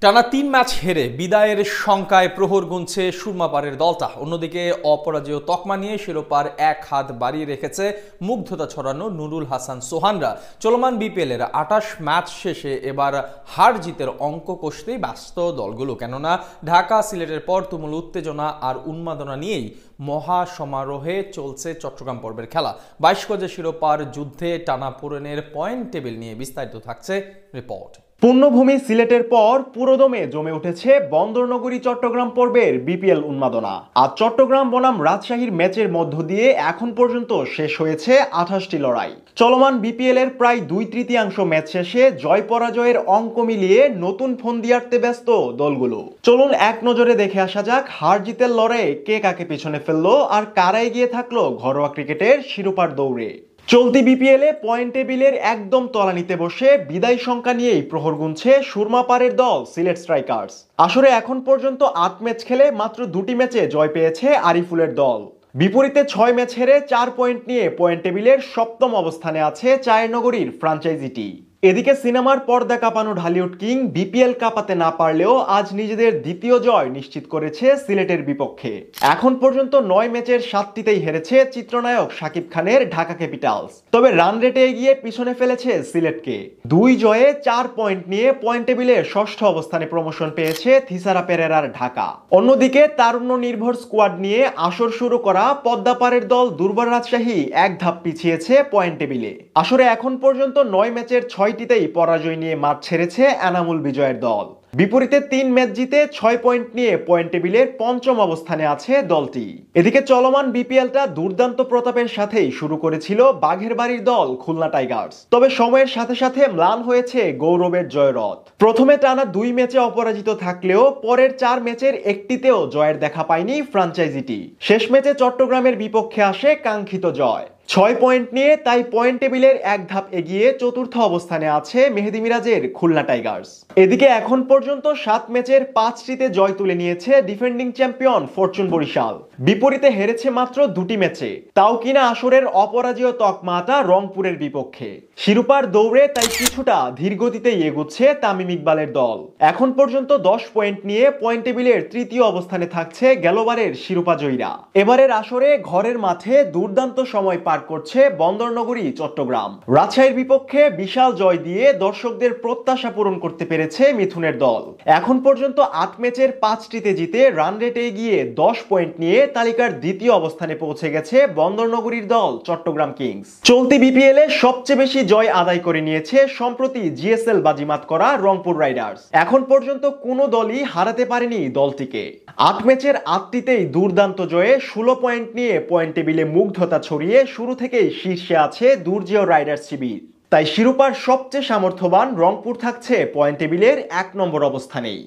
টানা ৩ ম্যাচ হেরে বিদায়ের শঙ্কায় প্রহর গুনছে সুরমাপাড়ের দলটা। অন্যদিকে অপরাজেয় তকমা নিয়ে শিরোপার এক হাত বাড়িয়ে রেখেছে মুগ্ধতা ছড়ানো নুরুল হাসান সোহানরা। চলমান বিপিএলের ২৮ ম্যাচ শেষে এবার হার জিতের অঙ্ক কষতেই ব্যস্ত দলগুলো, কেননা ঢাকা সিলেটের পর তুমুল উত্তেজনা আর উন্মাদনা নিয়েই মহা সমারোহে চলছে চট্টগ্রাম পর্বের খেলা। ২২ গজে শিরোপার যুদ্ধে টানাপোড়েনের পয়েন্ট টেবিল নিয়ে বিস্তারিত থাকছে রিপোর্ট। পূর্ণভূমি সিলেটের পর পুরোদমে জমে উঠেছে বন্দরনগরী চট্টগ্রাম পর্বের বিপিএল উন্মাদনা। আর চট্টগ্রাম বনাম রাজশাহীর ম্যাচের মধ্য দিয়ে এখন পর্যন্ত শেষ হয়েছে ২৮টি লড়াই। চলমান বিপিএল এর প্রায় ২/৩ ম্যাচ শেষে জয় পরাজয়ের অঙ্ক মিলিয়ে নতুন ফন্দি আঁটতে ব্যস্ত দলগুলো। চলুন এক নজরে দেখে আসা যাক হার জিতের লড়াইয়ে কে কাকে পিছনে ফেললো আর কারা এগিয়ে থাকলো ঘরোয়া ক্রিকেটের শিরোপার দৌড়ে। চলতি বিপিএলে পয়েন্ট টেবিলের একদম তলানিতে বসে বিদায় শঙ্কা নিয়েই প্রহর গুনছে সুরমাপাড়ের দল সিলেট স্ট্রাইকার্স। আসরে এখন পর্যন্ত ৮ ম্যাচ খেলে মাত্র ২টি ম্যাচে জয় পেয়েছে আরিফুলের দল। বিপরীতে ৬ ম্যাচ হেরে ৪ পয়েন্ট নিয়ে পয়েন্ট টেবিলের সপ্তম অবস্থানে আছে চায়েরনগরীর ফ্রাঞ্চাইজিটি। এদিকে সিনেমার পর্দা কাঁপানো ঢালিউড কিং বিপিএল কাঁপাতে না পারলেও আজ নিজেদের দ্বিতীয় জয় নিশ্চিত করেছে সিলেটের বিপক্ষে। এখন পর্যন্ত ৯ ম্যাচের ৭টিতেই হেরেছে চিত্রনায়ক শাকিব খানের ঢাকা ক্যাপিটালস। তবে রান রেটে এগিয়ে পিছনে ফেলেছে সিলেটকে। ২ জয়ে ৪ পয়েন্ট নিয়ে পয়েন্ট টেবিলে ষষ্ঠ অবস্থানে প্রমোশন পেয়েছে থিসারা পেরেরার ঢাকা। অন্যদিকে তারুণ্য নির্ভর স্কোয়াড নিয়ে আসর শুরু করা পদ্মাপাড়ের দল দুর্বার রাজশাহী এক ধাপ পিছিয়েছে পয়েন্ট টেবিলে। আসরে এখন পর্যন্ত ৯ ম্যাচের ৬টিতেই পরাজয় নিয়ে মাঠ ছেড়েছে এনামুল বিজয়ের দল। বিপরীতে ৩ ম্যাচ জিতে ৬ পয়েন্ট নিয়ে পয়েন্ট টেবিলের পঞ্চম অবস্থানে আছে দলটি। এদিকে চলমান বিপিএলটা দুর্দান্ত প্রতাপের সাথেই শুরু করেছিল বাঘের বাড়ির দল খুলনা টাইগার্স। তবে সময়ের সাথে সাথে ম্লান হয়েছে গৌরবের জয়রথ। প্রথমে টানা ২ ম্যাচে অপরাজিত থাকলেও পরের ৪ ম্যাচের একটিতেও জয়ের দেখা পায়নি ফ্রাঞ্চাইজিটি। শেষ ম্যাচে চট্টগ্রামের বিপক্ষে আসে কাঙ্ক্ষিত জয়। ৬ পয়েন্ট নিয়ে তাই পয়েন্ট টেবিলের এক ধাপ এগিয়ে চতুর্থ অবস্থানে আছে মেহেদী মিরাজের খুলনা টাইগার্স। এদিকে এখন পর্যন্ত ৭ ম্যাচের ৫টিতে জয় তুলে নিয়েছে ডিফেন্ডিং চ্যাম্পিয়ন ফরচুন বরিশাল। বিপরীতে হেরেছে মাত্র ২টি ম্যাচে, তাও কিনা আসরের অপরাজেয় তকমাটা রংপুরের বিপক্ষে। শিরোপার দৌড়ে তাই কিছুটা ধীরগতিতেই এগুচ্ছে তামিম ইকবালের দল। এখন পর্যন্ত ১০ পয়েন্ট নিয়ে পয়েন্ট টেবিলের তৃতীয় অবস্থানে থাকছে গেলবারের শিরোপা জয়ীরা। এবারের আসরে ঘরের মাঠে দুর্দান্ত সময় পার করছে বন্দরনগরী চট্টগ্রাম। রাজশাহীর বিপক্ষে বিশাল জয় দিয়ে দর্শকদের প্রত্যাশা পূরণ করতে পেরেছে মিথুনের দল। এখন পর্যন্ত ৮ ম্যাচের ৫টিতে জিতে রান রেটে এগিয়ে ১০ পয়েন্ট নিয়ে তালিকার দ্বিতীয় অবস্থানে পৌঁছে গেছে বন্দরনগরীর দল চট্টগ্রাম কিংস। চলতি বিপিএলে সবচেয়ে বেশি জয় আদায় করে নিয়েছে সম্প্রতি জিএসএল বাজিমাত করা রংপুর রাইডার্স। এখন পর্যন্ত কোনো দলই হারাতে পারেনি দলটিকে। ৮ ম্যাচের ৮টিতেই দুর্দান্ত জয়ে ১৬ পয়েন্ট নিয়ে পয়েন্ট টেবিলে মুগ্ধতা ছড়িয়ে শুরু থেকেই শীর্ষে আছে দুর্জেয় রাইডার্স শিবির। তাই শিরোপার সবচেয়ে সামর্থ্যবান রংপুর থাকছে পয়েন্ট টেবিলের ১ নম্বর অবস্থানেই।